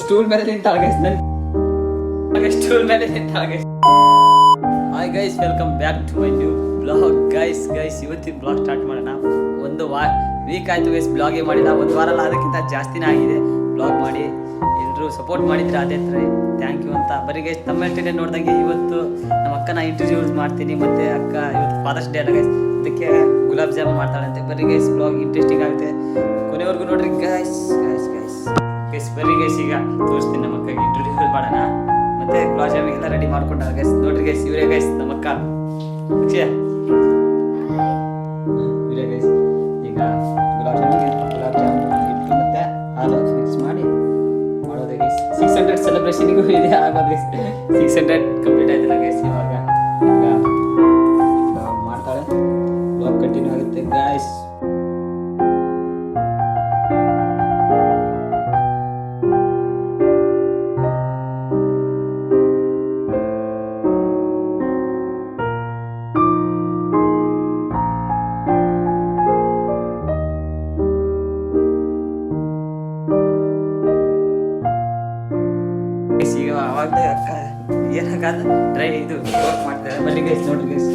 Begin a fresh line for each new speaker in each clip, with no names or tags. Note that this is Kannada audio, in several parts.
ಸ್ಟೂಲ್ ಮೇಲೆ ನಿಂತಾಳೆ ಗೈಸ್, ಸ್ಟೂಲ್ ಮೇಲೆ ನಿಂತಾಳೆ guys. Hi guys, welcome back to my new blog. Guys ಇವತ್ತಿನ ಬ್ಲಾಗ್ ಸ್ಟಾರ್ಟ್ ಮಾಡೋಣ. ಒಂದು ವೀಕ್ ಆಯಿತು ಗೈಸ್ ಬ್ಲಾಗೇ ಮಾಡಿಲ್ಲ. ಒಂದು ವಾರ ಅಲ್ಲ, ಅದಕ್ಕಿಂತ ಜಾಸ್ತಿನೇ ಆಗಿದೆ ಬ್ಲಾಗ್ ಮಾಡಿ. ಎಲ್ಲರೂ ಸಪೋರ್ಟ್ ಮಾಡಿದ್ರೆ ಅದೇ ಥರ ಥ್ಯಾಂಕ್ ಯು ಅಂತ. ಬರೀ ಗೈಸ್ ತಮ್ಮ ಟೆನ್ ನೋಡಿದಂಗೆ ಇವತ್ತು ನಮ್ಮ ಅಕ್ಕನ ಇಂಟ್ರೊಡ್ಯೂಸ್ ಮಾಡ್ತೀನಿ. ಮತ್ತು ಅಕ್ಕ ಇವತ್ತು ಫಾದರ್ಸ್ ಡೇ ಅಲ್ಲ ಗೈಸ್, ಅದಕ್ಕೆ ಗುಲಾಬ್ ಜಾಮೂನ್ ಮಾಡ್ತಾಳಂತೆ. ಬರೀ ಗೈಸ್ ಬ್ಲಾಗ್ ಇಂಟ್ರೆಸ್ಟಿಂಗ್ ಆಗುತ್ತೆ, ಕೊನೆವರೆಗೂ ನೋಡ್ರಿ ಗೈಸ್. ಬರೀ ಗೈಸ್ ಈಗ ತೋರಿಸ್ತೀನಿ ನಮ್ಮ ಅಕ್ಕಗೆ ಇಂಟ್ರೊಡ್ಯೂಸ್ ಮಾಡೋಣ. ಮತ್ತೆ ಗುಲಾಬ್ ಜಾಮಿಗೆಲ್ಲ ರೆಡಿ ಮಾಡ್ಕೊಂಡಾಗ ಗೈಸ್ ನೋಡ್ರಿ ಗೈಸ್, ಇವರೇ ಗೈಸ್ ನಮ್ಮ ಅಕ್ಕ. ಇವರೇ ಗೈಸ್ ಈಗ ಗುಲಾಬ್ ಜಾಮೂನ್ ಇಟ್ಟು ಮತ್ತೆ ಹಾಲು ಮಿಕ್ಸ್ ಮಾಡಿ ಮಾಡೋದೇ ಗೈಸ್. 600 ಸೆಲೆಬ್ರೇಷನಿಗೂ ಇದೆ ಆಗೋದು ಗೈಸ್. 600 ಕಂಪ್ಲೀಟ್ ಆಯ್ತಲ್ಲ ಗೈಸ್. ಇವಾಗ ಮಾಡ್ತಾಳೆ, ಬ್ಲಾಗ್ ಕಂಟಿನ್ಯೂ ಆಗುತ್ತೆ ಗೈಸ್. ಈಗ ಅವಾಗಲೇ ಅಕ್ಕ ಏನಾಗಲ್ಲ ಡ್ರೈ ಇದು ವರ್ಕ್ ಮಾಡ್ತಾರೆ. ಬನ್ನಿ ಗೈಸ್ ನೋಡ್ರಿ ಗೈಸ್.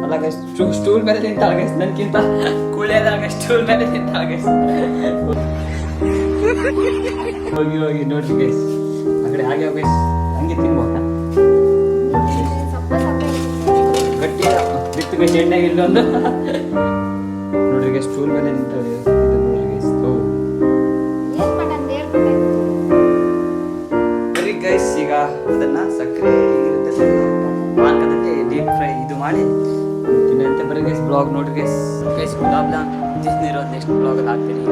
ಅಲ್ಲ ಗೈಸ್, ಸ್ಟೂಲ್ ಮೇಲೆ ನಿಂತಾಳೆ ಗೈಸ್, ನನ್ಗಿಂತ ಕುಳಿಯದಾಗ ಸ್ಟೂಲ್ ಮೇಲೆ ನಿಂತಾಳೆ ಗೈಸ್. ಹೋಗಿ ನೋಡ್ರಿ ಗೈಸ್, ಆ ಕಡೆ ಹಾಗೆ ಗೈಸ್, ಹಂಗೆ ತಿನ್ಬೋಕ ಗಟ್ಟಿ ಬಿತ್ತು ಗೈಸ್. ಎಣ್ಣೆಗೆ ಇಲ್ಲೊಂದು ನೋಡ್ರಿ ಗೈಸ್, ಸ್ಟೂಲ್ ಮೇಲೆ ನಿಂತಾಳೆ. ಗೈಸ್ ಈಗ ಅದನ್ನ ಸಕ್ಕರೆ ಇರುತ್ತೆ ಪಾನಕದಲ್ಲಿ ಡೀಪ್ ಫ್ರೈ ಇದು ಮಾಡಿ ತಿನ್ನಂತೆ. ಬರೀ ಗೈಸ್ ಬ್ಲಾಗ್ ನೋಡ್ರಿ ಗೈಸ್. ಗುಲಾಬ್ ಜಾಮ್ ಇರೋದು ನೆಕ್ಸ್ಟ್ ಬ್ಲಾಗ್ ಹಾಕ್ತೀನಿ.